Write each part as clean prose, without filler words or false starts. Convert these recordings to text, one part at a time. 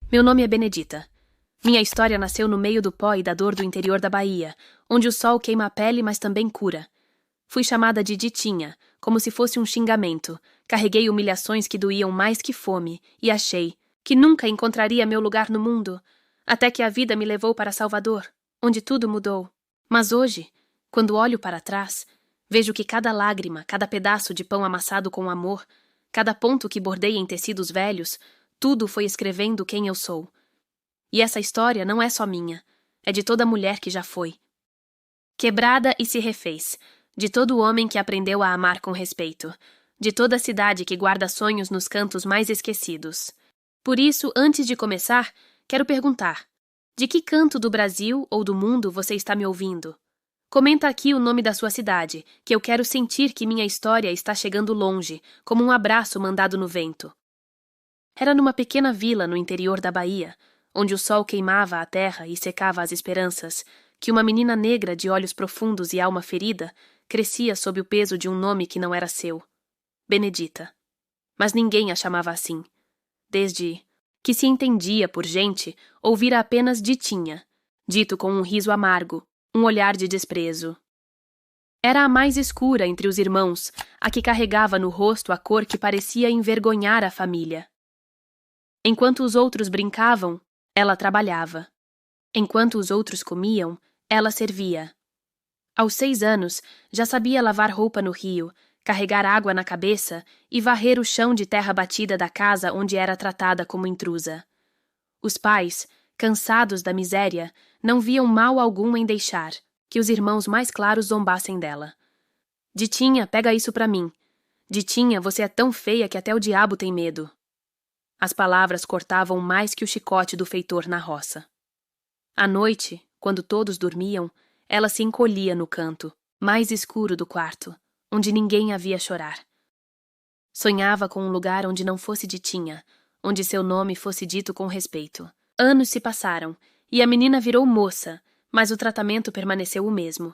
Meu nome é Benedita. Minha história nasceu no meio do pó e da dor do interior da Bahia, onde o sol queima a pele, mas também cura. Fui chamada de Ditinha, como se fosse um xingamento. Carreguei humilhações que doíam mais que fome, e achei que nunca encontraria meu lugar no mundo, até que a vida me levou para Salvador, onde tudo mudou. Mas hoje, quando olho para trás, vejo que cada lágrima, cada pedaço de pão amassado com amor, cada ponto que bordei em tecidos velhos, tudo foi escrevendo quem eu sou. E essa história não é só minha, é de toda mulher que já foi. Quebrada e se refez, de todo homem que aprendeu a amar com respeito, de toda cidade que guarda sonhos nos cantos mais esquecidos. Por isso, antes de começar, quero perguntar: de que canto do Brasil ou do mundo você está me ouvindo? Comenta aqui o nome da sua cidade, que eu quero sentir que minha história está chegando longe, como um abraço mandado no vento. Era numa pequena vila no interior da Bahia, onde o sol queimava a terra e secava as esperanças, que uma menina negra de olhos profundos e alma ferida crescia sob o peso de um nome que não era seu: Benedita. Mas ninguém a chamava assim. Desde que se entendia por gente, ouvira apenas Ditinha, dito com um riso amargo, um olhar de desprezo. Era a mais escura entre os irmãos, a que carregava no rosto a cor que parecia envergonhar a família. Enquanto os outros brincavam, ela trabalhava. Enquanto os outros comiam, ela servia. Aos 6 anos, já sabia lavar roupa no rio, carregar água na cabeça e varrer o chão de terra batida da casa onde era tratada como intrusa. Os pais, cansados da miséria, não viam mal algum em deixar que os irmãos mais claros zombassem dela. Ditinha, pega isso pra mim. Ditinha, você é tão feia que até o diabo tem medo. As palavras cortavam mais que o chicote do feitor na roça. À noite, quando todos dormiam, ela se encolhia no canto, mais escuro do quarto, onde ninguém a via chorar. Sonhava com um lugar onde não fosse Ditinha, onde seu nome fosse dito com respeito. Anos se passaram, e a menina virou moça, mas o tratamento permaneceu o mesmo.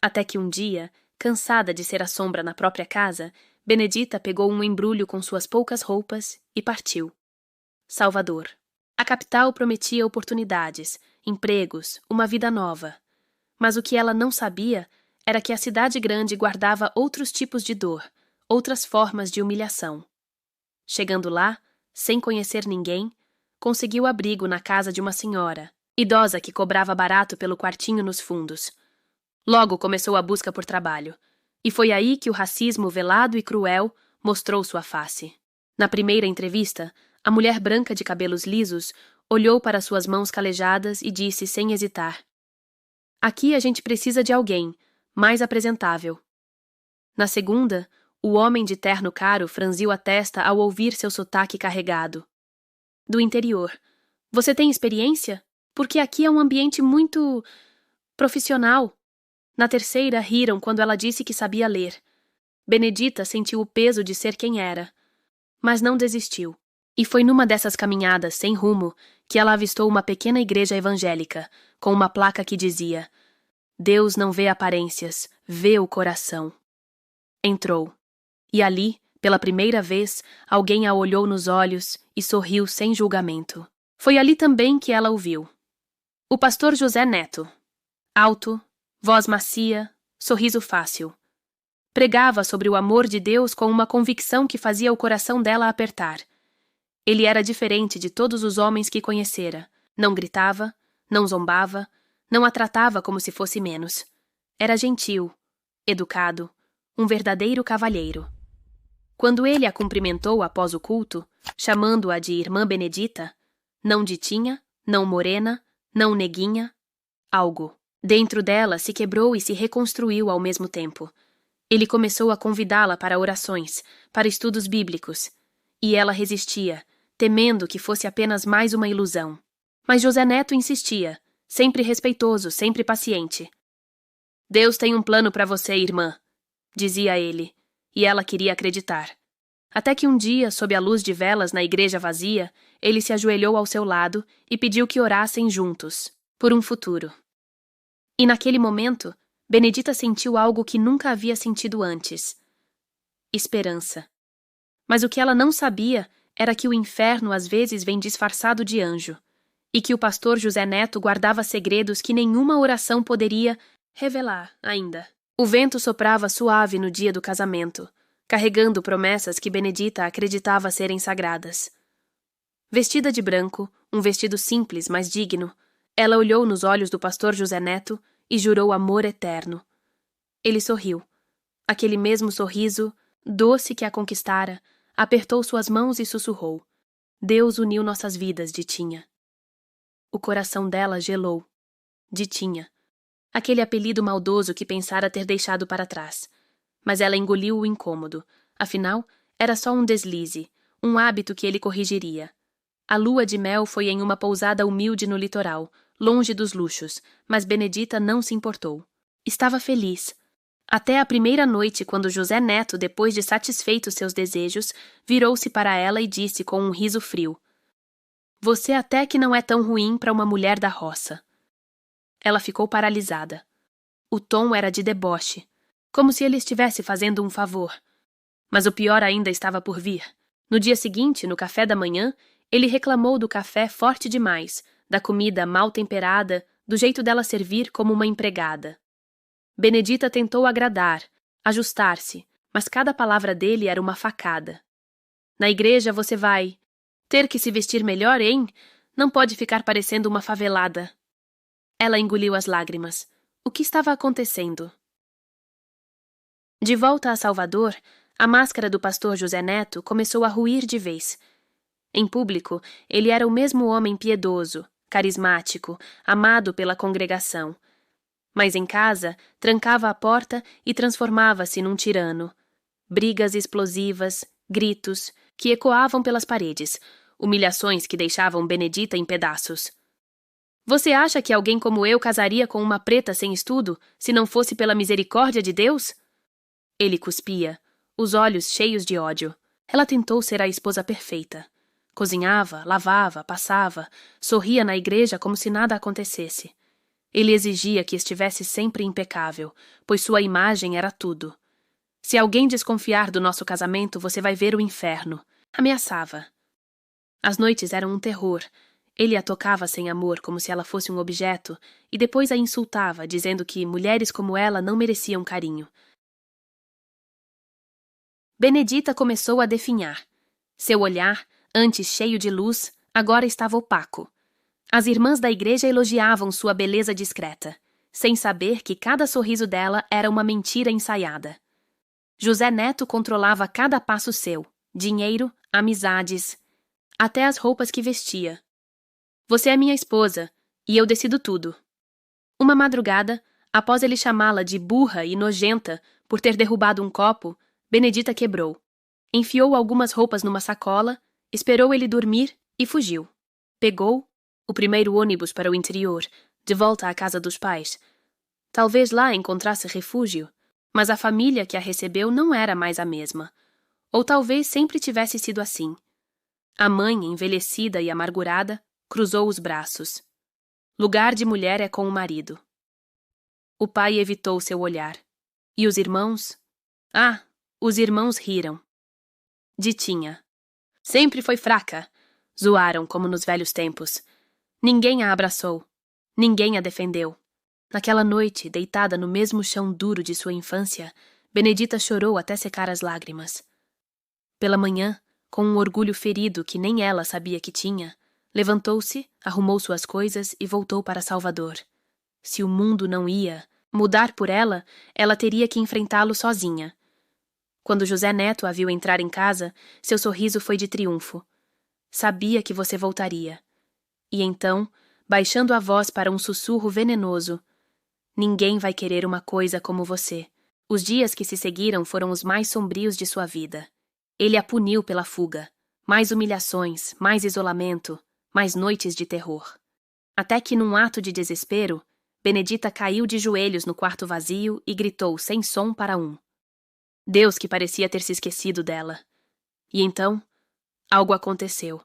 Até que um dia, cansada de ser a sombra na própria casa, Benedita pegou um embrulho com suas poucas roupas e partiu. Salvador. A capital prometia oportunidades, empregos, uma vida nova. Mas o que ela não sabia era que a cidade grande guardava outros tipos de dor, outras formas de humilhação. Chegando lá, sem conhecer ninguém, conseguiu abrigo na casa de uma senhora, idosa que cobrava barato pelo quartinho nos fundos. Logo começou a busca por trabalho, e foi aí que o racismo velado e cruel mostrou sua face. Na primeira entrevista, a mulher branca de cabelos lisos olhou para suas mãos calejadas e disse sem hesitar: "Aqui a gente precisa de alguém mais apresentável." Na segunda, o homem de terno caro franziu a testa ao ouvir seu sotaque carregado. "Do interior. Você tem experiência? Porque aqui é um ambiente muito profissional." Na terceira, riram quando ela disse que sabia ler. Benedita sentiu o peso de ser quem era, mas não desistiu. E foi numa dessas caminhadas sem rumo que ela avistou uma pequena igreja evangélica, com uma placa que dizia: "Deus não vê aparências, vê o coração." Entrou. E ali, pela primeira vez, alguém a olhou nos olhos e sorriu sem julgamento. Foi ali também que ela o viu. O pastor José Neto. Alto, voz macia, sorriso fácil. Pregava sobre o amor de Deus com uma convicção que fazia o coração dela apertar. Ele era diferente de todos os homens que conhecera. Não gritava, não zombava, não a tratava como se fosse menos. Era gentil, educado, um verdadeiro cavalheiro. Quando ele a cumprimentou após o culto, chamando-a de Irmã Benedita, não Ditinha, não Morena, não Neguinha, algo dentro dela se quebrou e se reconstruiu ao mesmo tempo. Ele começou a convidá-la para orações, para estudos bíblicos, e ela resistia, temendo que fosse apenas mais uma ilusão. Mas José Neto insistia, sempre respeitoso, sempre paciente. "Deus tem um plano para você, irmã", dizia ele, e ela queria acreditar. Até que um dia, sob a luz de velas na igreja vazia, ele se ajoelhou ao seu lado e pediu que orassem juntos, por um futuro. E naquele momento, Benedita sentiu algo que nunca havia sentido antes: esperança. Mas o que ela não sabia era que o inferno às vezes vem disfarçado de anjo, e que o pastor José Neto guardava segredos que nenhuma oração poderia revelar ainda. O vento soprava suave no dia do casamento, carregando promessas que Benedita acreditava serem sagradas. Vestida de branco, um vestido simples, mas digno, ela olhou nos olhos do pastor José Neto e jurou amor eterno. Ele sorriu. Aquele mesmo sorriso, doce que a conquistara, apertou suas mãos e sussurrou: Deus uniu nossas vidas, Ditinha. O coração dela gelou. Ditinha. Aquele apelido maldoso que pensara ter deixado para trás. Mas ela engoliu o incômodo. Afinal, era só um deslize, um hábito que ele corrigiria. A lua de mel foi em uma pousada humilde no litoral, longe dos luxos, mas Benedita não se importou. Estava feliz. Até a primeira noite, quando José Neto, depois de satisfeitos seus desejos, virou-se para ela e disse com um riso frio: Você até que não é tão ruim para uma mulher da roça. Ela ficou paralisada. O tom era de deboche, como se ele estivesse fazendo um favor. Mas o pior ainda estava por vir. No dia seguinte, no café da manhã, ele reclamou do café forte demais, da comida mal temperada, do jeito dela servir como uma empregada. Benedita tentou agradar, ajustar-se, mas cada palavra dele era uma facada. Na igreja você vai ter que se vestir melhor, hein? Não pode ficar parecendo uma favelada. Ela engoliu as lágrimas. O que estava acontecendo? De volta a Salvador, a máscara do pastor José Neto começou a ruir de vez. Em público, ele era o mesmo homem piedoso, carismático, amado pela congregação. Mas em casa, trancava a porta e transformava-se num tirano. Brigas explosivas, gritos, que ecoavam pelas paredes, humilhações que deixavam Benedita em pedaços. Você acha que alguém como eu casaria com uma preta sem estudo, se não fosse pela misericórdia de Deus? Ele cuspia, os olhos cheios de ódio. Ela tentou ser a esposa perfeita. Cozinhava, lavava, passava, sorria na igreja como se nada acontecesse. Ele exigia que estivesse sempre impecável, pois sua imagem era tudo. Se alguém desconfiar do nosso casamento, você vai ver o inferno. Ameaçava. As noites eram um terror. Ele a tocava sem amor, como se ela fosse um objeto, e depois a insultava, dizendo que mulheres como ela não mereciam carinho. Benedita começou a definhar. Seu olhar, antes cheio de luz, agora estava opaco. As irmãs da igreja elogiavam sua beleza discreta, sem saber que cada sorriso dela era uma mentira ensaiada. José Neto controlava cada passo seu, dinheiro, amizades, até as roupas que vestia. Você é minha esposa, e eu decido tudo. Uma madrugada, após ele chamá-la de burra e nojenta por ter derrubado um copo, Benedita quebrou. Enfiou algumas roupas numa sacola, esperou ele dormir e fugiu. Pegou o primeiro ônibus para o interior, de volta à casa dos pais. Talvez lá encontrasse refúgio, mas a família que a recebeu não era mais a mesma. Ou talvez sempre tivesse sido assim. A mãe, envelhecida e amargurada, cruzou os braços. Lugar de mulher é com o marido. O pai evitou seu olhar. E os irmãos? Ah, os irmãos riram. Ditinha. Sempre foi fraca, zoaram como nos velhos tempos. Ninguém a abraçou. Ninguém a defendeu. Naquela noite, deitada no mesmo chão duro de sua infância, Benedita chorou até secar as lágrimas. Pela manhã, com um orgulho ferido que nem ela sabia que tinha, levantou-se, arrumou suas coisas e voltou para Salvador. Se o mundo não ia mudar por ela, ela teria que enfrentá-lo sozinha. Quando José Neto a viu entrar em casa, seu sorriso foi de triunfo. Sabia que você voltaria. E então, baixando a voz para um sussurro venenoso, ninguém vai querer uma coisa como você. Os dias que se seguiram foram os mais sombrios de sua vida. Ele a puniu pela fuga. Mais humilhações, mais isolamento, mais noites de terror. Até que, num ato de desespero, Benedita caiu de joelhos no quarto vazio e gritou sem som para um. Deus que parecia ter se esquecido dela. E então, algo aconteceu.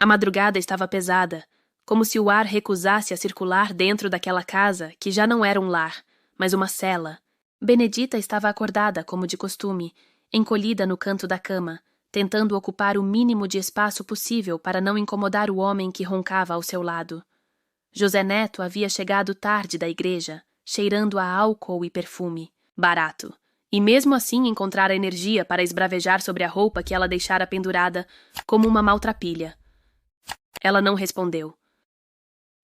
A madrugada estava pesada, como se o ar recusasse a circular dentro daquela casa que já não era um lar, mas uma cela. Benedita estava acordada como de costume, encolhida no canto da cama, tentando ocupar o mínimo de espaço possível para não incomodar o homem que roncava ao seu lado. José Neto havia chegado tarde da igreja, cheirando a álcool e perfume, barato, e mesmo assim encontrara energia para esbravejar sobre a roupa que ela deixara pendurada como uma maltrapilha. Ela não respondeu.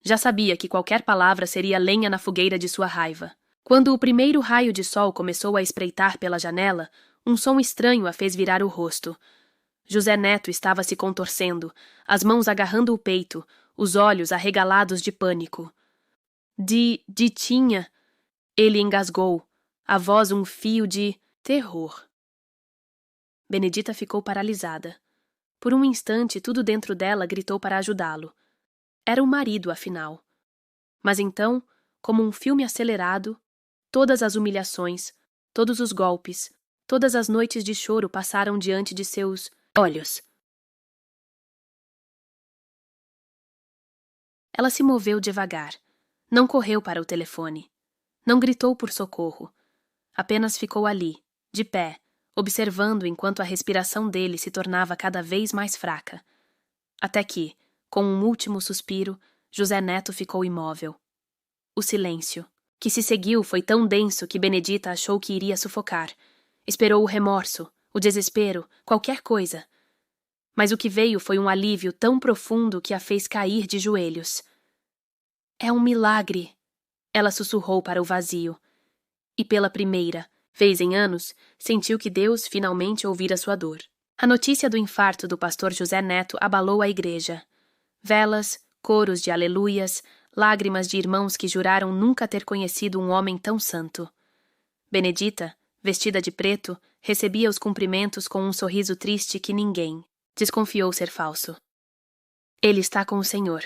Já sabia que qualquer palavra seria lenha na fogueira de sua raiva. Quando o primeiro raio de sol começou a espreitar pela janela, um som estranho a fez virar o rosto. José Neto estava se contorcendo, as mãos agarrando o peito, os olhos arregalados de pânico. Ditinha, ele engasgou, a voz um fio de terror. Benedita ficou paralisada. Por um instante, tudo dentro dela gritou para ajudá-lo. Era o marido, afinal. Mas então, como um filme acelerado, todas as humilhações, todos os golpes, todas as noites de choro passaram diante de seus olhos. Ela se moveu devagar. Não correu para o telefone. Não gritou por socorro. Apenas ficou ali, de pé, observando enquanto a respiração dele se tornava cada vez mais fraca. Até que, com um último suspiro, José Neto ficou imóvel. O silêncio, que se seguiu, foi tão denso que Benedita achou que iria sufocar. Esperou o remorso, o desespero, qualquer coisa. Mas o que veio foi um alívio tão profundo que a fez cair de joelhos. É um milagre, ela sussurrou para o vazio. E pela primeira vez em anos, sentiu que Deus finalmente ouvira sua dor. A notícia do infarto do pastor José Neto abalou a igreja. Velas, coros de aleluias, lágrimas de irmãos que juraram nunca ter conhecido um homem tão santo. Benedita, vestida de preto, recebia os cumprimentos com um sorriso triste que ninguém desconfiou ser falso. Ele está com o Senhor,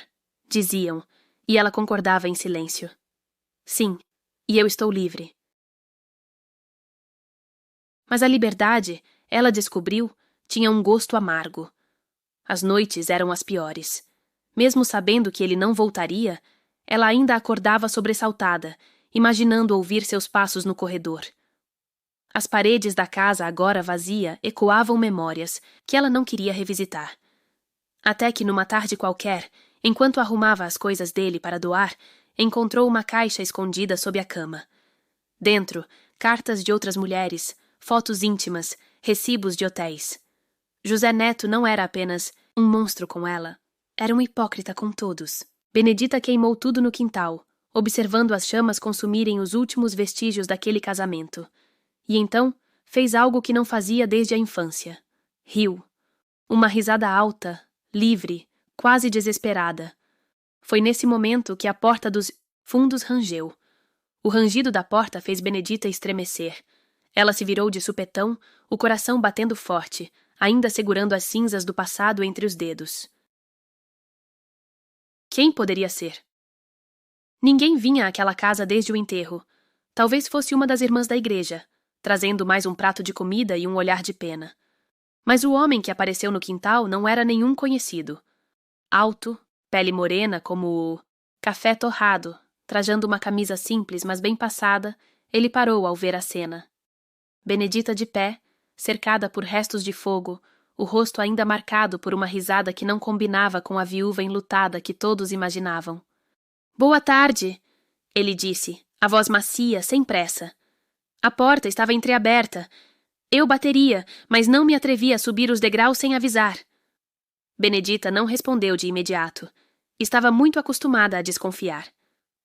diziam, e ela concordava em silêncio. Sim, e eu estou livre. Mas a liberdade, ela descobriu, tinha um gosto amargo. As noites eram as piores. Mesmo sabendo que ele não voltaria, ela ainda acordava sobressaltada, imaginando ouvir seus passos no corredor. As paredes da casa, agora vazia, ecoavam memórias que ela não queria revisitar. Até que, numa tarde qualquer, enquanto arrumava as coisas dele para doar, encontrou uma caixa escondida sob a cama. Dentro, cartas de outras mulheres, fotos íntimas, recibos de hotéis. José Neto não era apenas um monstro com ela, era um hipócrita com todos. Benedita queimou tudo no quintal, observando as chamas consumirem os últimos vestígios daquele casamento. E então, fez algo que não fazia desde a infância. Riu. Uma risada alta, livre, quase desesperada. Foi nesse momento que a porta dos fundos rangeu. O rangido da porta fez Benedita estremecer. Ela se virou de supetão, o coração batendo forte, ainda segurando as cinzas do passado entre os dedos. Quem poderia ser? Ninguém vinha àquela casa desde o enterro. Talvez fosse uma das irmãs da igreja, trazendo mais um prato de comida e um olhar de pena. Mas o homem que apareceu no quintal não era nenhum conhecido. Alto, pele morena como o café torrado, trajando uma camisa simples, mas bem passada, ele parou ao ver a cena. Benedita de pé, cercada por restos de fogo, o rosto ainda marcado por uma risada que não combinava com a viúva enlutada que todos imaginavam. Boa tarde, ele disse, a voz macia, sem pressa. A porta estava entreaberta. Eu bateria, mas não me atrevi a subir os degraus sem avisar. Benedita não respondeu de imediato. Estava muito acostumada a desconfiar.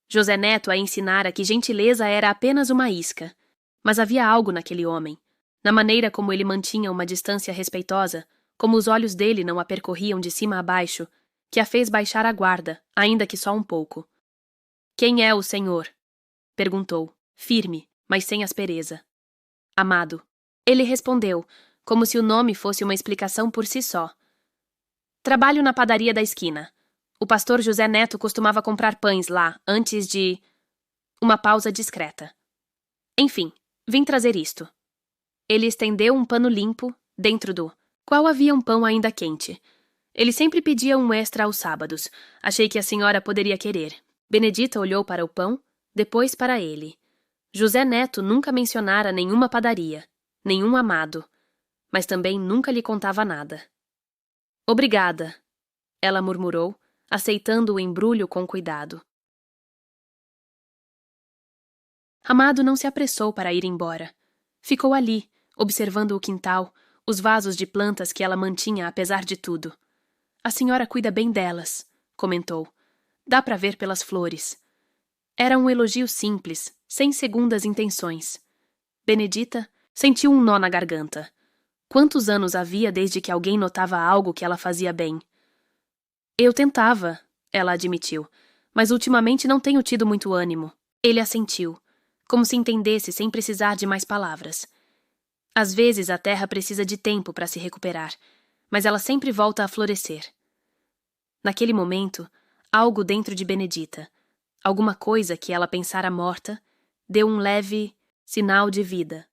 José Neto a ensinara que gentileza era apenas uma isca. Mas havia algo naquele homem, na maneira como ele mantinha uma distância respeitosa, como os olhos dele não a percorriam de cima a baixo, que a fez baixar a guarda, ainda que só um pouco. Quem é o senhor? Perguntou, firme, mas sem aspereza. Amado. Ele respondeu, como se o nome fosse uma explicação por si só. Trabalho na padaria da esquina. O pastor José Neto costumava comprar pães lá, antes de... Uma pausa discreta. Enfim, vim trazer isto. Ele estendeu um pano limpo, dentro do qual havia um pão ainda quente. Ele sempre pedia um extra aos sábados. Achei que a senhora poderia querer. Benedita olhou para o pão, depois para ele. José Neto nunca mencionara nenhuma padaria, nenhum amado. mas também nunca lhe contava nada. Obrigada, ela murmurou, aceitando o embrulho com cuidado. Amado não se apressou para ir embora. Ficou ali, observando o quintal, os vasos de plantas que ela mantinha apesar de tudo. A senhora cuida bem delas, comentou. Dá para ver pelas flores. Era um elogio simples, sem segundas intenções. Benedita sentiu um nó na garganta. Quantos anos havia desde que alguém notava algo que ela fazia bem? Eu tentava, ela admitiu, mas ultimamente não tenho tido muito ânimo. Ele assentiu, como se entendesse sem precisar de mais palavras. Às vezes a terra precisa de tempo para se recuperar, mas ela sempre volta a florescer. Naquele momento, algo dentro de Benedita, alguma coisa que ela pensara morta, deu um leve sinal de vida.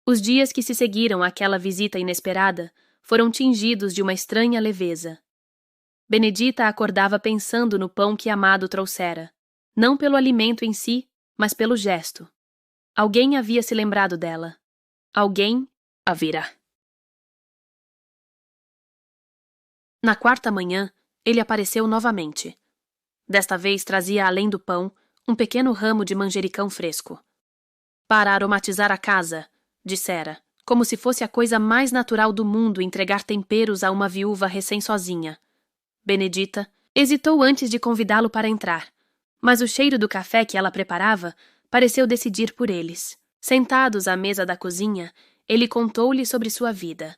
Os dias que se seguiram àquela visita inesperada foram tingidos de uma estranha leveza. Benedita acordava pensando no pão que Amado trouxera, não pelo alimento em si, mas pelo gesto. Alguém havia se lembrado dela. Alguém a virá. Na quarta manhã, ele apareceu novamente. Desta vez trazia além do pão um pequeno ramo de manjericão fresco. Para aromatizar a casa, dissera, como se fosse a coisa mais natural do mundo entregar temperos a uma viúva recém-sozinha. Benedita hesitou antes de convidá-lo para entrar, mas o cheiro do café que ela preparava pareceu decidir por eles. Sentados à mesa da cozinha, ele contou-lhe sobre sua vida.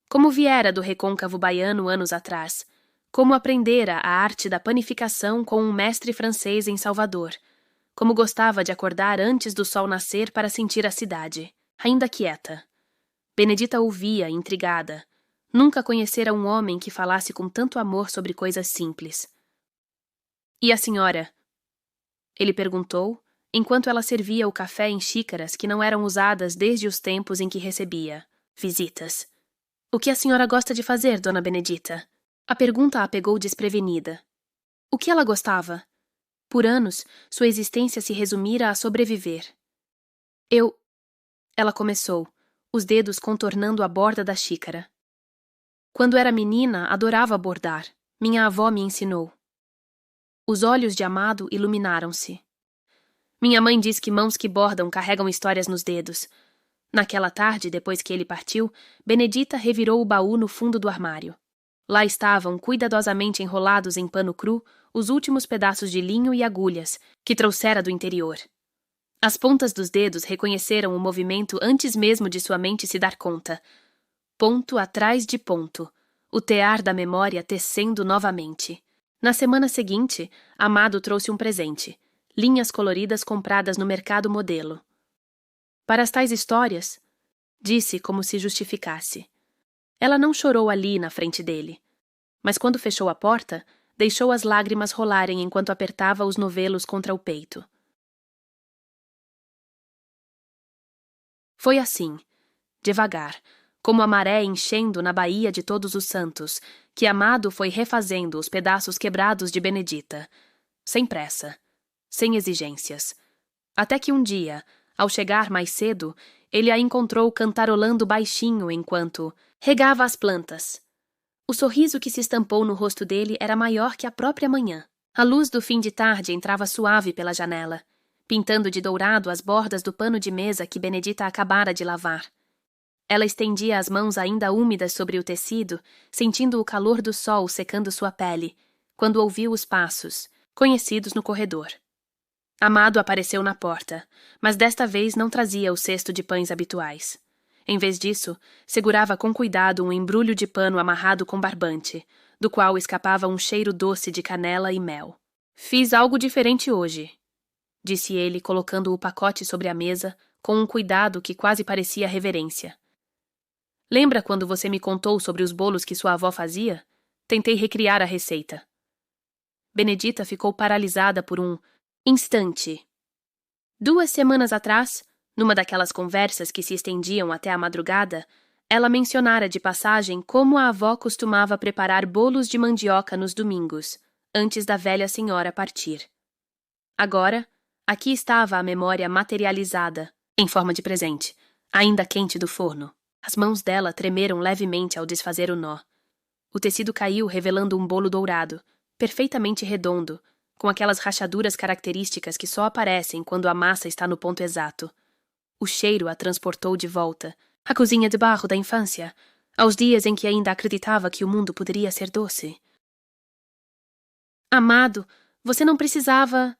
Como viera do recôncavo baiano anos atrás, como aprendera a arte da panificação com um mestre francês em Salvador, como gostava de acordar antes do sol nascer para sentir a cidade, ainda quieta. Benedita ouvia, intrigada. Nunca conhecera um homem que falasse com tanto amor sobre coisas simples. E a senhora? Ele perguntou, enquanto ela servia o café em xícaras que não eram usadas desde os tempos em que recebia visitas. O que a senhora gosta de fazer, dona Benedita? A pergunta a pegou desprevenida. O que ela gostava? Por anos, sua existência se resumira a sobreviver. Ela começou, os dedos contornando a borda da xícara. Quando era menina, adorava bordar. Minha avó me ensinou. Os olhos de Amado iluminaram-se. Minha mãe diz que mãos que bordam carregam histórias nos dedos. Naquela tarde, depois que ele partiu, Benedita revirou o baú no fundo do armário. Lá estavam, cuidadosamente enrolados em pano cru, os últimos pedaços de linho e agulhas que trouxera do interior. As pontas dos dedos reconheceram o movimento antes mesmo de sua mente se dar conta. Ponto atrás de ponto, o tear da memória tecendo novamente. Na semana seguinte, Amado trouxe um presente, linhas coloridas compradas no mercado modelo. Para as tais histórias, disse como se justificasse. Ela não chorou ali na frente dele, mas quando fechou a porta, deixou as lágrimas rolarem enquanto apertava os novelos contra o peito. Foi assim, devagar, como a maré enchendo na Baía de Todos os Santos, que Amado foi refazendo os pedaços quebrados de Benedita, sem pressa, sem exigências. Até que um dia, ao chegar mais cedo, ele a encontrou cantarolando baixinho enquanto regava as plantas. O sorriso que se estampou no rosto dele era maior que a própria manhã. A luz do fim de tarde entrava suave pela janela, pintando de dourado as bordas do pano de mesa que Benedita acabara de lavar. Ela estendia as mãos ainda úmidas sobre o tecido, sentindo o calor do sol secando sua pele, quando ouviu os passos, conhecidos no corredor. Amado apareceu na porta, mas desta vez não trazia o cesto de pães habituais. Em vez disso, segurava com cuidado um embrulho de pano amarrado com barbante, do qual escapava um cheiro doce de canela e mel. Fiz algo diferente hoje, disse ele, colocando o pacote sobre a mesa, com um cuidado que quase parecia reverência. Lembra quando você me contou sobre os bolos que sua avó fazia? Tentei recriar a receita. Benedita ficou paralisada por um instante. 2 semanas atrás, numa daquelas conversas que se estendiam até a madrugada, ela mencionara de passagem como a avó costumava preparar bolos de mandioca nos domingos, antes da velha senhora partir. Agora, aqui estava a memória materializada, em forma de presente, ainda quente do forno. As mãos dela tremeram levemente ao desfazer o nó. O tecido caiu, revelando um bolo dourado, perfeitamente redondo, com aquelas rachaduras características que só aparecem quando a massa está no ponto exato. O cheiro a transportou de volta, à cozinha de barro da infância, aos dias em que ainda acreditava que o mundo poderia ser doce. Amado, você não precisava...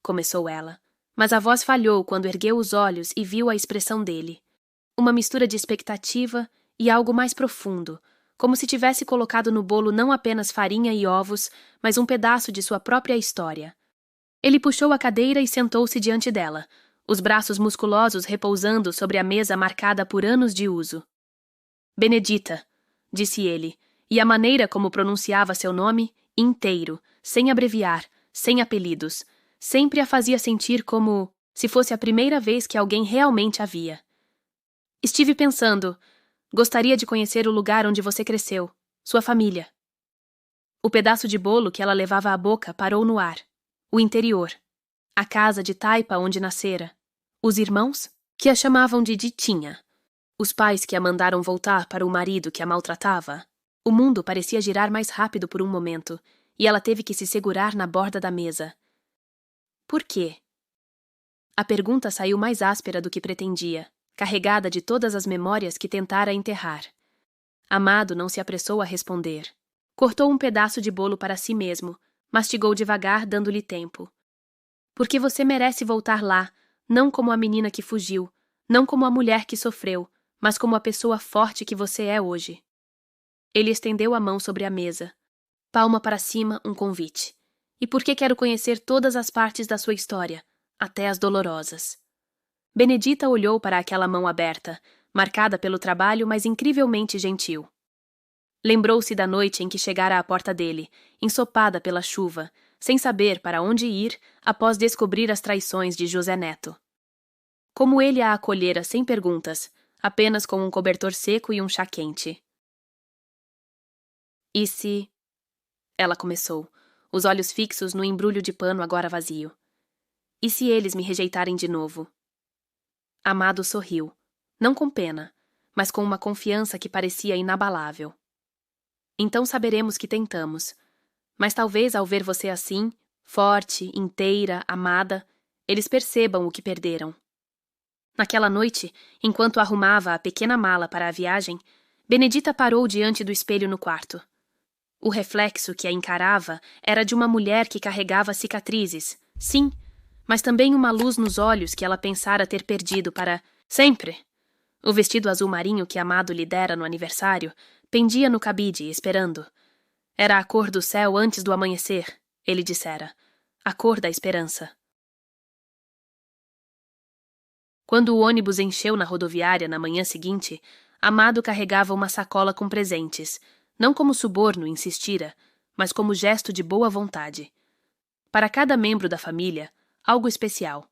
Começou ela, mas a voz falhou quando ergueu os olhos e viu a expressão dele. Uma mistura de expectativa e algo mais profundo, como se tivesse colocado no bolo não apenas farinha e ovos, mas um pedaço de sua própria história. Ele puxou a cadeira e sentou-se diante dela, os braços musculosos repousando sobre a mesa marcada por anos de uso. Benedita, disse ele, e a maneira como pronunciava seu nome, inteiro, sem abreviar, sem apelidos, sempre a fazia sentir como se fosse a primeira vez que alguém realmente a via. Estive pensando, gostaria de conhecer o lugar onde você cresceu, sua família. O pedaço de bolo que ela levava à boca parou no ar. O interior. A casa de taipa onde nascera. Os irmãos, que a chamavam de Ditinha. Os pais que a mandaram voltar para o marido que a maltratava. O mundo parecia girar mais rápido por um momento, e ela teve que se segurar na borda da mesa. Por quê? A pergunta saiu mais áspera do que pretendia, carregada de todas as memórias que tentara enterrar. Amado não se apressou a responder. Cortou um pedaço de bolo para si mesmo, mastigou devagar, dando-lhe tempo. Porque você merece voltar lá, não como a menina que fugiu, não como a mulher que sofreu, mas como a pessoa forte que você é hoje. Ele estendeu a mão sobre a mesa. Palma para cima, um convite. E porque quero conhecer todas as partes da sua história, até as dolorosas. Benedita olhou para aquela mão aberta, marcada pelo trabalho, mas incrivelmente gentil. Lembrou-se da noite em que chegara à porta dele, ensopada pela chuva, sem saber para onde ir após descobrir as traições de José Neto. Como ele a acolhera sem perguntas, apenas com um cobertor seco e um chá quente. E se... Ela começou, os olhos fixos no embrulho de pano agora vazio. E se eles me rejeitarem de novo? Amado sorriu, não com pena, mas com uma confiança que parecia inabalável. Então saberemos que tentamos, mas talvez ao ver você assim, forte, inteira, amada, eles percebam o que perderam. Naquela noite, enquanto arrumava a pequena mala para a viagem, Benedita parou diante do espelho no quarto. O reflexo que a encarava era de uma mulher que carregava cicatrizes, sim, mas também uma luz nos olhos que ela pensara ter perdido para sempre. O vestido azul marinho que Amado lhe dera no aniversário pendia no cabide, esperando. Era a cor do céu antes do amanhecer, ele dissera. A cor da esperança. Quando o ônibus encheu na rodoviária na manhã seguinte, Amado carregava uma sacola com presentes, não como suborno insistira, mas como gesto de boa vontade. Para cada membro da família, algo especial.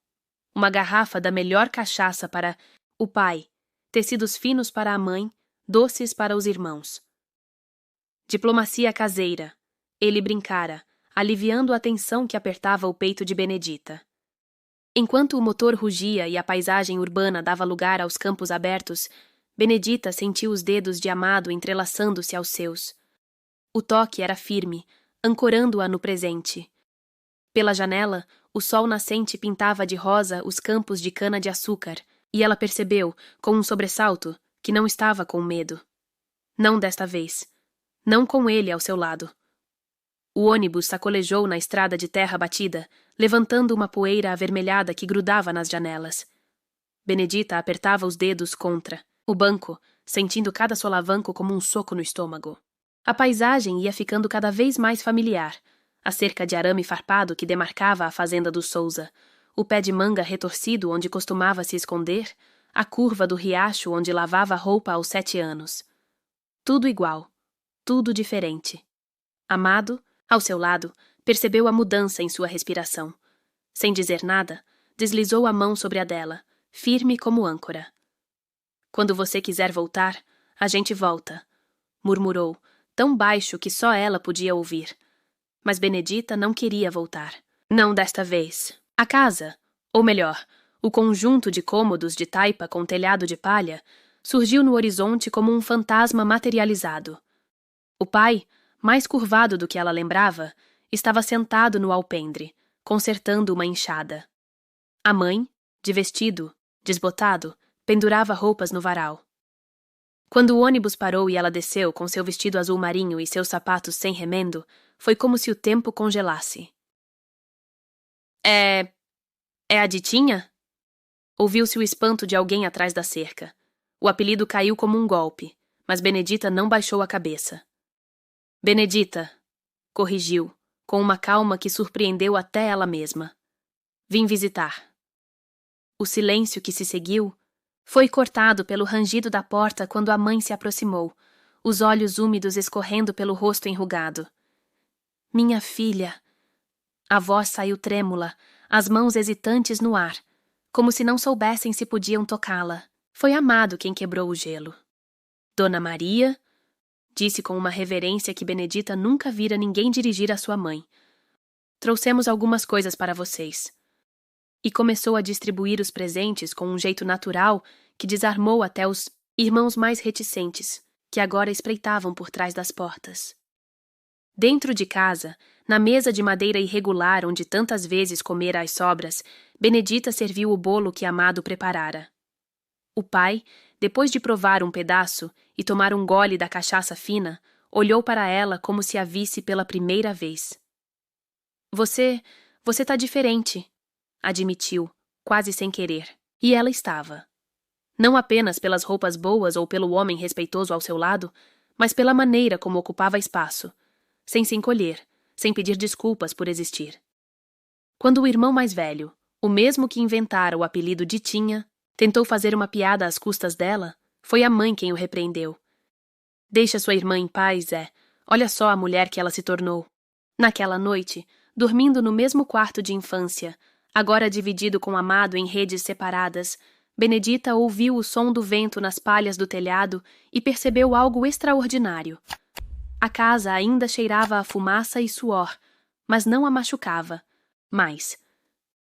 Uma garrafa da melhor cachaça para o pai, tecidos finos para a mãe, doces para os irmãos. Diplomacia caseira. Ele brincara, aliviando a tensão que apertava o peito de Benedita. Enquanto o motor rugia e a paisagem urbana dava lugar aos campos abertos, Benedita sentiu os dedos de Amado entrelaçando-se aos seus. O toque era firme, ancorando-a no presente. Pela janela, o sol nascente pintava de rosa os campos de cana-de-açúcar, e ela percebeu, com um sobressalto, que não estava com medo. Não desta vez. Não com ele ao seu lado. O ônibus sacolejou na estrada de terra batida, levantando uma poeira avermelhada que grudava nas janelas. Benedita apertava os dedos contra o banco, sentindo cada solavanco como um soco no estômago. A paisagem ia ficando cada vez mais familiar. A cerca de arame farpado que demarcava a fazenda do Souza, o pé de manga retorcido onde costumava se esconder, a curva do riacho onde lavava roupa aos 7 anos. Tudo igual. Tudo diferente. Amado, ao seu lado, percebeu a mudança em sua respiração. Sem dizer nada, deslizou a mão sobre a dela, firme como âncora. Quando você quiser voltar, a gente volta, murmurou, tão baixo que só ela podia ouvir. Mas Benedita não queria voltar. Não desta vez. A casa, ou melhor, o conjunto de cômodos de taipa com telhado de palha, surgiu no horizonte como um fantasma materializado. O pai, mais curvado do que ela lembrava, estava sentado no alpendre, consertando uma enxada. A mãe, de vestido, desbotado, pendurava roupas no varal. Quando o ônibus parou e ela desceu com seu vestido azul marinho e seus sapatos sem remendo, foi como se o tempo congelasse. É a Ditinha? Ouviu-se o espanto de alguém atrás da cerca. O apelido caiu como um golpe, mas Benedita não baixou a cabeça. Benedita, corrigiu, com uma calma que surpreendeu até ela mesma. Vim visitar. O silêncio que se seguiu foi cortado pelo rangido da porta quando a mãe se aproximou, os olhos úmidos escorrendo pelo rosto enrugado. Minha filha. A voz saiu trêmula, as mãos hesitantes no ar, como se não soubessem se podiam tocá-la. Foi Amado quem quebrou o gelo. Dona Maria, disse com uma reverência que Benedita nunca vira ninguém dirigir à sua mãe. Trouxemos algumas coisas para vocês. E começou a distribuir os presentes com um jeito natural que desarmou até os irmãos mais reticentes, que agora espreitavam por trás das portas. Dentro de casa, na mesa de madeira irregular onde tantas vezes comera as sobras, Benedita serviu o bolo que Amado preparara. O pai, depois de provar um pedaço e tomar um gole da cachaça fina, olhou para ela como se a visse pela primeira vez. Você tá diferente, admitiu, quase sem querer. E ela estava. Não apenas pelas roupas boas ou pelo homem respeitoso ao seu lado, mas pela maneira como ocupava espaço, sem se encolher, sem pedir desculpas por existir. Quando o irmão mais velho, o mesmo que inventara o apelido de Tinha, tentou fazer uma piada às custas dela, foi a mãe quem o repreendeu. Deixa sua irmã em paz, Zé. Olha só a mulher que ela se tornou. Naquela noite, dormindo no mesmo quarto de infância, agora dividido com Amado em redes separadas, Benedita ouviu o som do vento nas palhas do telhado e percebeu algo extraordinário. A casa ainda cheirava a fumaça e suor, mas não a machucava. Mais.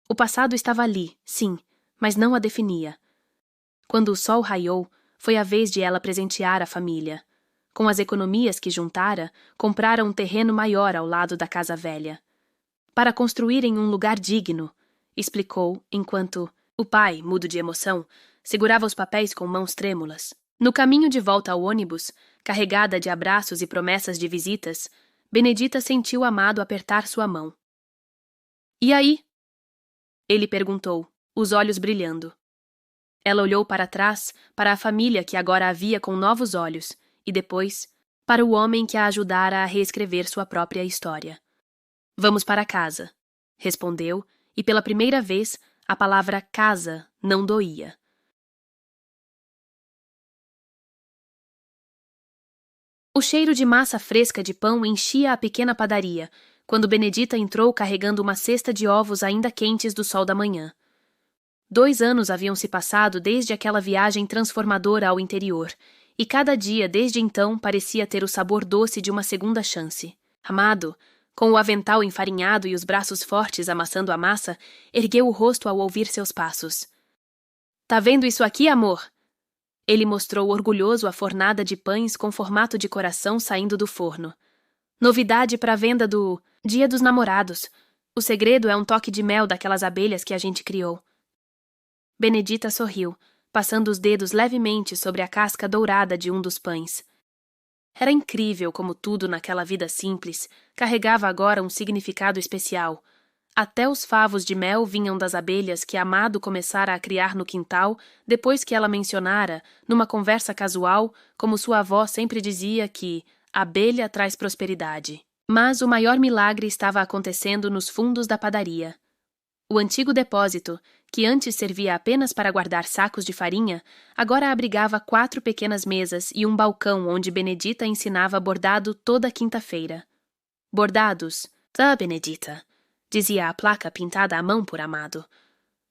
O passado estava ali, sim, mas não a definia. Quando o sol raiou, foi a vez de ela presentear a família. Com as economias que juntara, comprara um terreno maior ao lado da casa velha. Para construírem um lugar digno, explicou, enquanto o pai, mudo de emoção, segurava os papéis com mãos trêmulas. No caminho de volta ao ônibus, carregada de abraços e promessas de visitas, Benedita sentiu Amado apertar sua mão. E aí? Ele perguntou, os olhos brilhando. Ela olhou para trás, para a família que agora a via com novos olhos, e depois, para o homem que a ajudara a reescrever sua própria história. Vamos para casa, respondeu, e pela primeira vez, a palavra casa não doía. O cheiro de massa fresca de pão enchia a pequena padaria, quando Benedita entrou carregando uma cesta de ovos ainda quentes do sol da manhã. 2 anos haviam se passado desde aquela viagem transformadora ao interior, e cada dia desde então parecia ter o sabor doce de uma segunda chance. Amado, com o avental enfarinhado e os braços fortes amassando a massa, ergueu o rosto ao ouvir seus passos. Tá vendo isso aqui, amor? Ele mostrou orgulhoso a fornada de pães com formato de coração saindo do forno. Novidade para a venda do Dia dos Namorados. O segredo é um toque de mel daquelas abelhas que a gente criou. Benedita sorriu, passando os dedos levemente sobre a casca dourada de um dos pães. Era incrível como tudo naquela vida simples carregava agora um significado especial. Até os favos de mel vinham das abelhas que Amado começara a criar no quintal depois que ela mencionara, numa conversa casual, como sua avó sempre dizia que abelha traz prosperidade. Mas o maior milagre estava acontecendo nos fundos da padaria. O antigo depósito, que antes servia apenas para guardar sacos de farinha, agora abrigava 4 pequenas mesas e um balcão onde Benedita ensinava bordado toda quinta-feira. Bordados, tá, Benedita, dizia a placa pintada à mão por Amado.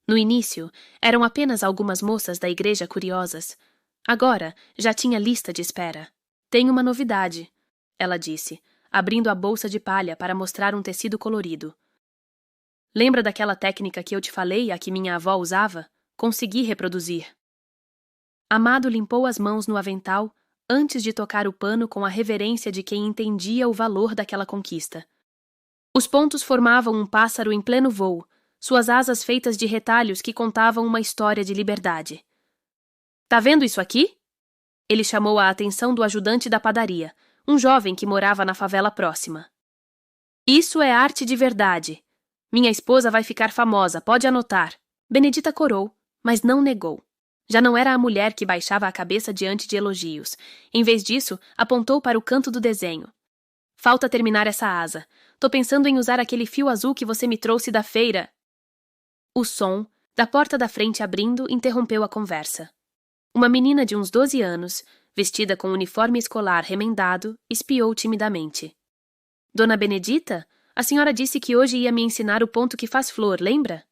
No início, eram apenas algumas moças da igreja curiosas. Agora, já tinha lista de espera. Tenho uma novidade, ela disse, abrindo a bolsa de palha para mostrar um tecido colorido. Lembra daquela técnica que eu te falei, a que minha avó usava? Consegui reproduzir. Amado limpou as mãos no avental antes de tocar o pano com a reverência de quem entendia o valor daquela conquista. Os pontos formavam um pássaro em pleno voo, suas asas feitas de retalhos que contavam uma história de liberdade. Tá vendo isso aqui? Ele chamou a atenção do ajudante da padaria, um jovem que morava na favela próxima. Isso é arte de verdade. Minha esposa vai ficar famosa, pode anotar. Benedita corou, mas não negou. Já não era a mulher que baixava a cabeça diante de elogios. Em vez disso, apontou para o canto do desenho. Falta terminar essa asa. Tô pensando em usar aquele fio azul que você me trouxe da feira. O som, da porta da frente abrindo, interrompeu a conversa. Uma menina de uns 12 anos, vestida com um uniforme escolar remendado, espiou timidamente. Dona Benedita, a senhora disse que hoje ia me ensinar o ponto que faz flor, lembra?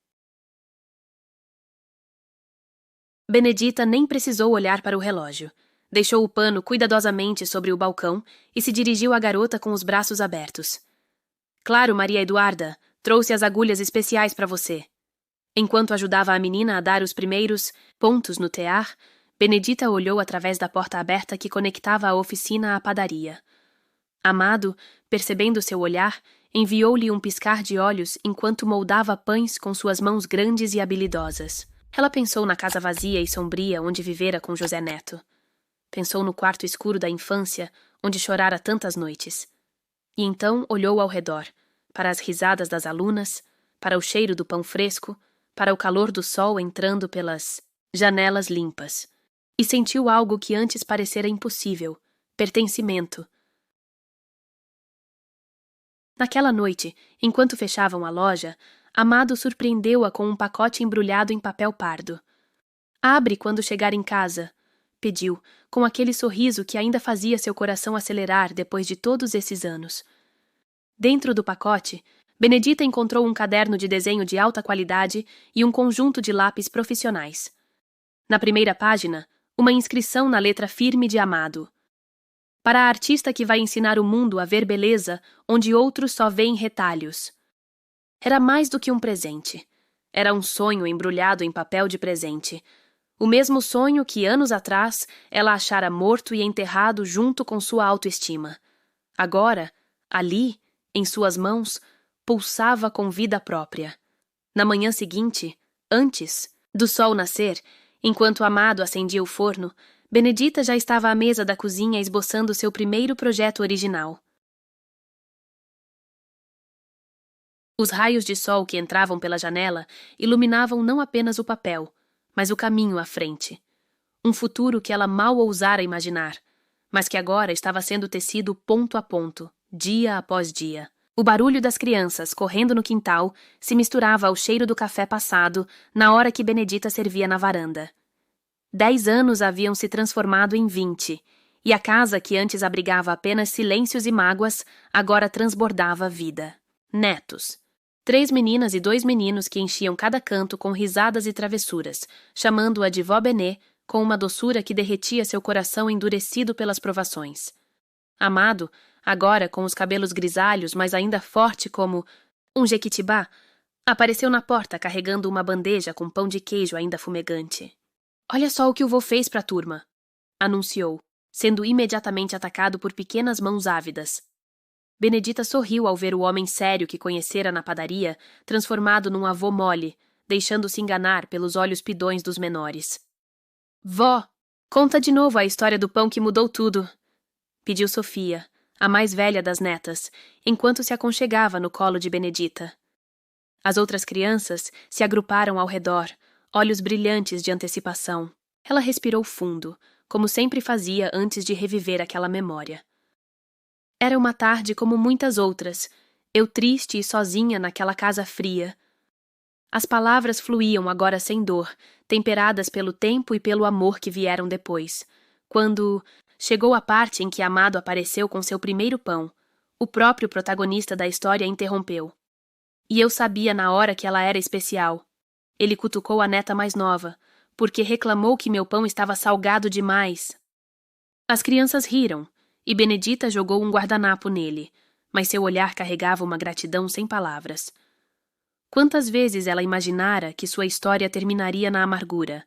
Benedita nem precisou olhar para o relógio. Deixou o pano cuidadosamente sobre o balcão e se dirigiu à garota com os braços abertos. Claro, Maria Eduarda, trouxe as agulhas especiais para você. Enquanto ajudava a menina a dar os primeiros pontos no tear, Benedita olhou através da porta aberta que conectava a oficina à padaria. Amado, percebendo seu olhar, enviou-lhe um piscar de olhos enquanto moldava pães com suas mãos grandes e habilidosas. Ela pensou na casa vazia e sombria onde vivera com José Neto. Pensou no quarto escuro da infância, onde chorara tantas noites. E então olhou ao redor, para as risadas das alunas, para o cheiro do pão fresco, para o calor do sol entrando pelas janelas limpas. E sentiu algo que antes parecera impossível, pertencimento. Naquela noite, enquanto fechavam a loja, Amado surpreendeu-a com um pacote embrulhado em papel pardo. Abre quando chegar em casa, pediu, com aquele sorriso que ainda fazia seu coração acelerar depois de todos esses anos. Dentro do pacote, Benedita encontrou um caderno de desenho de alta qualidade e um conjunto de lápis profissionais. Na primeira página, uma inscrição na letra firme de Amado. Para a artista que vai ensinar o mundo a ver beleza onde outros só veem retalhos. Era mais do que um presente. Era um sonho embrulhado em papel de presente. O mesmo sonho que, anos atrás, ela achara morto e enterrado junto com sua autoestima. Agora, ali, em suas mãos, pulsava com vida própria. Na manhã seguinte, antes do sol nascer, enquanto Amado acendia o forno, Benedita já estava à mesa da cozinha esboçando seu primeiro projeto original. Os raios de sol que entravam pela janela iluminavam não apenas o papel, mas o caminho à frente. Um futuro que ela mal ousara imaginar, mas que agora estava sendo tecido ponto a ponto, dia após dia. O barulho das crianças correndo no quintal se misturava ao cheiro do café passado na hora que Benedita servia na varanda. 10 anos haviam se transformado em 20, e a casa que antes abrigava apenas silêncios e mágoas, agora transbordava vida. Netos. 3 meninas e 2 meninos que enchiam cada canto com risadas e travessuras, chamando-a de Vó Benê, com uma doçura que derretia seu coração endurecido pelas provações. Amado, agora com os cabelos grisalhos, mas ainda forte como um jequitibá, apareceu na porta carregando uma bandeja com pão de queijo ainda fumegante. Olha só o que o vô fez pra turma, anunciou, sendo imediatamente atacado por pequenas mãos ávidas. Benedita sorriu ao ver o homem sério que conhecera na padaria, transformado num avô mole, deixando-se enganar pelos olhos pidões dos menores. Vó, conta de novo a história do pão que mudou tudo, pediu Sofia, a mais velha das netas, enquanto se aconchegava no colo de Benedita. As outras crianças se agruparam ao redor, olhos brilhantes de antecipação. Ela respirou fundo, como sempre fazia antes de reviver aquela memória. Era uma tarde como muitas outras, eu triste e sozinha naquela casa fria. As palavras fluíam agora sem dor, temperadas pelo tempo e pelo amor que vieram depois. Quando chegou a parte em que Amado apareceu com seu primeiro pão, o próprio protagonista da história interrompeu. E eu sabia na hora que ela era especial. Ele cutucou a neta mais nova, porque reclamou que meu pão estava salgado demais. As crianças riram, e Benedita jogou um guardanapo nele, mas seu olhar carregava uma gratidão sem palavras. Quantas vezes ela imaginara que sua história terminaria na amargura?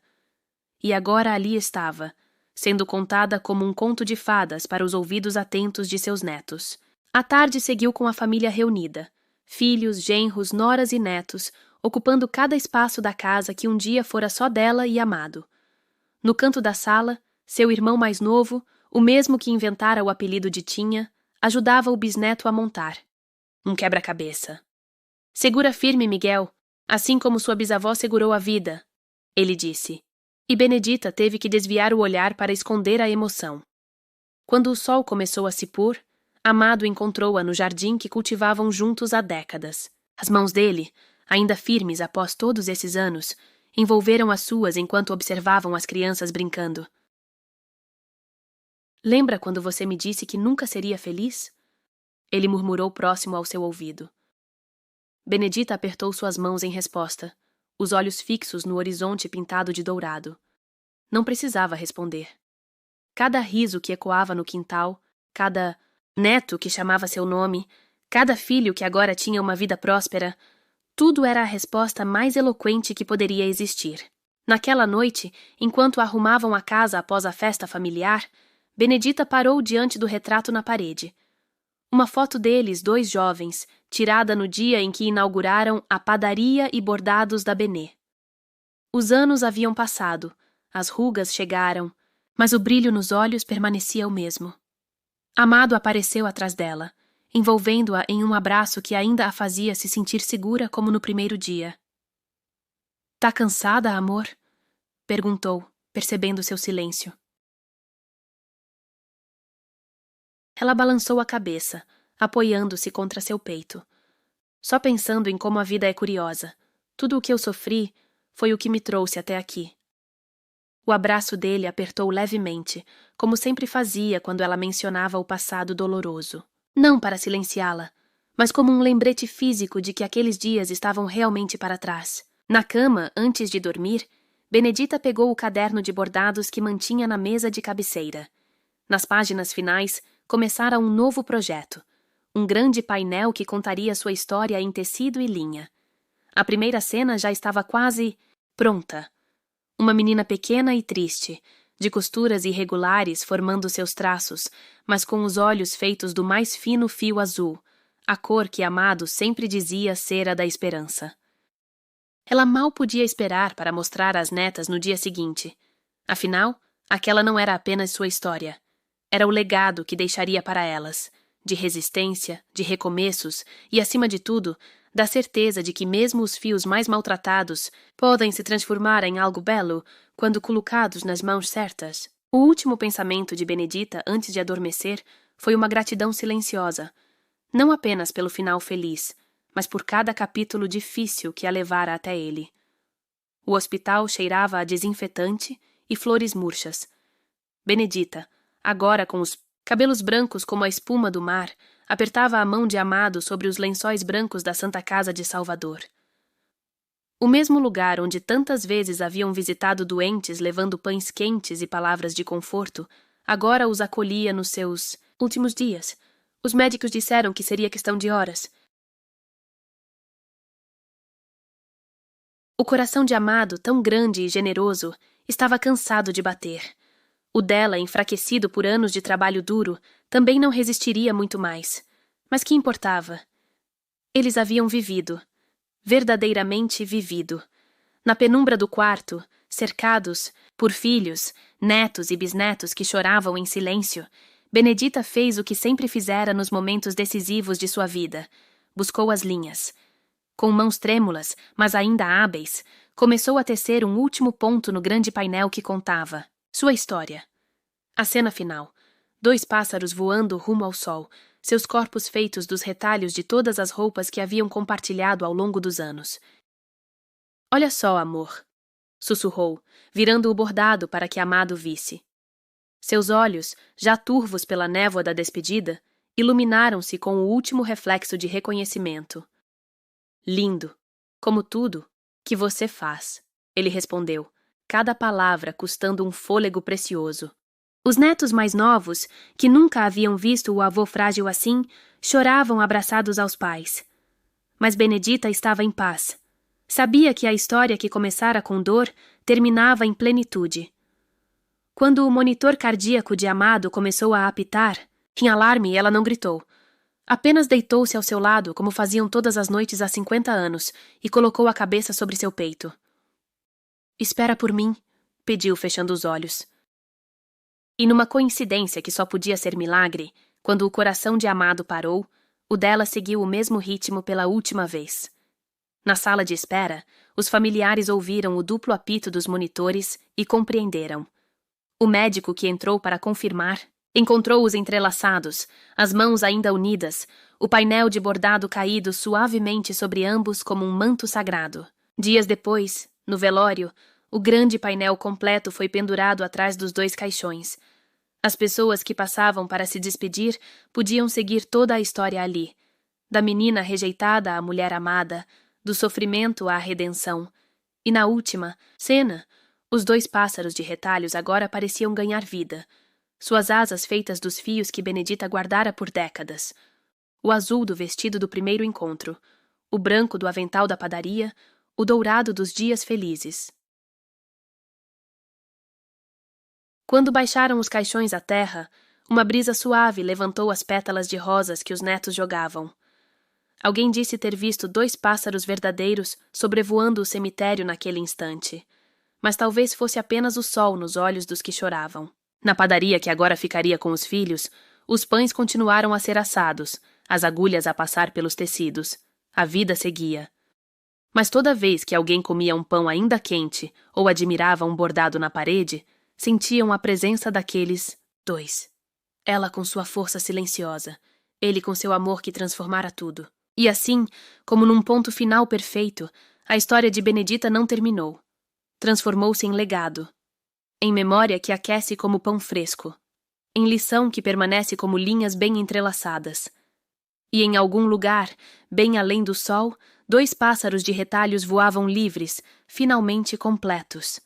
e agora ali estava, sendo contada como um conto de fadas para os ouvidos atentos de seus netos. A tarde seguiu com a família reunida, filhos, genros, noras e netos, ocupando cada espaço da casa que um dia fora só dela e Amado. No canto da sala, seu irmão mais novo, o mesmo que inventara o apelido de Tinha, ajudava o bisneto a montar. Um quebra-cabeça. Segura firme, Miguel, assim como sua bisavó segurou a vida, ele disse. E Benedita teve que desviar o olhar para esconder a emoção. Quando o sol começou a se pôr, Amado encontrou-a no jardim que cultivavam juntos há décadas. As mãos dele, ainda firmes após todos esses anos, envolveram as suas enquanto observavam as crianças brincando. Lembra quando você me disse que nunca seria feliz? Ele murmurou próximo ao seu ouvido. Benedita apertou suas mãos em resposta, os olhos fixos no horizonte pintado de dourado. Não precisava responder. Cada riso que ecoava no quintal, cada neto que chamava seu nome, cada filho que agora tinha uma vida próspera, tudo era a resposta mais eloquente que poderia existir. Naquela noite, enquanto arrumavam a casa após a festa familiar, Benedita parou diante do retrato na parede. Uma foto deles, dois jovens, tirada no dia em que inauguraram a padaria e bordados da Benê. Os anos haviam passado, as rugas chegaram, mas o brilho nos olhos permanecia o mesmo. Amado apareceu atrás dela, envolvendo-a em um abraço que ainda a fazia se sentir segura como no primeiro dia. — Tá cansada, amor? Perguntou, percebendo seu silêncio. Ela balançou a cabeça, apoiando-se contra seu peito. Só pensando em como a vida é curiosa. Tudo o que eu sofri foi o que me trouxe até aqui. O abraço dele apertou levemente, como sempre fazia quando ela mencionava o passado doloroso. Não para silenciá-la, mas como um lembrete físico de que aqueles dias estavam realmente para trás. Na cama, antes de dormir, Benedita pegou o caderno de bordados que mantinha na mesa de cabeceira. Nas páginas finais, começara um novo projeto. Um grande painel que contaria sua história em tecido e linha. A primeira cena já estava quase pronta. Uma menina pequena e triste, de costuras irregulares formando seus traços, mas com os olhos feitos do mais fino fio azul, a cor que Amado sempre dizia ser a da esperança. Ela mal podia esperar para mostrar às netas no dia seguinte. Afinal, aquela não era apenas sua história. Era o legado que deixaria para elas, de resistência, de recomeços e, acima de tudo, da certeza de que mesmo os fios mais maltratados podem se transformar em algo belo quando colocados nas mãos certas. O último pensamento de Benedita antes de adormecer foi uma gratidão silenciosa, não apenas pelo final feliz, mas por cada capítulo difícil que a levara até ele. O hospital cheirava a desinfetante e flores murchas. Benedita, agora com os cabelos brancos como a espuma do mar, apertava a mão de Amado sobre os lençóis brancos da Santa Casa de Salvador. O mesmo lugar onde tantas vezes haviam visitado doentes levando pães quentes e palavras de conforto, agora os acolhia nos seus últimos dias. Os médicos disseram que seria questão de horas. O coração de Amado, tão grande e generoso, estava cansado de bater. O dela, enfraquecido por anos de trabalho duro, também não resistiria muito mais. Mas que importava? Eles haviam vivido. Verdadeiramente vivido. Na penumbra do quarto, cercados por filhos, netos e bisnetos que choravam em silêncio, Benedita fez o que sempre fizera nos momentos decisivos de sua vida. Buscou as linhas. Com mãos trêmulas, mas ainda hábeis, começou a tecer um último ponto no grande painel que contava sua história. A cena final. 2 pássaros voando rumo ao sol, seus corpos feitos dos retalhos de todas as roupas que haviam compartilhado ao longo dos anos. Olha só, amor, sussurrou, virando o bordado para que Amado visse. Seus olhos, já turvos pela névoa da despedida, iluminaram-se com o último reflexo de reconhecimento. Lindo, como tudo que você faz, ele respondeu, cada palavra custando um fôlego precioso. Os netos mais novos, que nunca haviam visto o avô frágil assim, choravam abraçados aos pais. Mas Benedita estava em paz. Sabia que a história que começara com dor terminava em plenitude. Quando o monitor cardíaco de Amado começou a apitar, em alarme ela não gritou. Apenas deitou-se ao seu lado, como faziam todas as noites há 50 anos, e colocou a cabeça sobre seu peito. Espera por mim, pediu, fechando os olhos. E numa coincidência que só podia ser milagre, quando o coração de Amado parou, o dela seguiu o mesmo ritmo pela última vez. Na sala de espera, os familiares ouviram o duplo apito dos monitores e compreenderam. O médico que entrou para confirmar encontrou-os entrelaçados, as mãos ainda unidas, o painel de bordado caído suavemente sobre ambos como um manto sagrado. Dias depois, no velório, o grande painel completo foi pendurado atrás dos 2 caixões. As pessoas que passavam para se despedir podiam seguir toda a história ali. Da menina rejeitada à mulher amada, do sofrimento à redenção. E na última cena, os 2 pássaros de retalhos agora pareciam ganhar vida. Suas asas feitas dos fios que Benedita guardara por décadas. O azul do vestido do primeiro encontro, o branco do avental da padaria, o dourado dos dias felizes. Quando baixaram os caixões à terra, uma brisa suave levantou as pétalas de rosas que os netos jogavam. Alguém disse ter visto 2 pássaros verdadeiros sobrevoando o cemitério naquele instante. Mas talvez fosse apenas o sol nos olhos dos que choravam. Na padaria que agora ficaria com os filhos, os pães continuaram a ser assados, as agulhas a passar pelos tecidos. A vida seguia. Mas toda vez que alguém comia um pão ainda quente ou admirava um bordado na parede, sentiam a presença daqueles 2. Ela com sua força silenciosa, ele com seu amor que transformara tudo. E assim, como num ponto final perfeito, a história de Benedita não terminou. Transformou-se em legado. Em memória que aquece como pão fresco. Em lição que permanece como linhas bem entrelaçadas. E em algum lugar, bem além do sol, 2 pássaros de retalhos voavam livres, finalmente completos.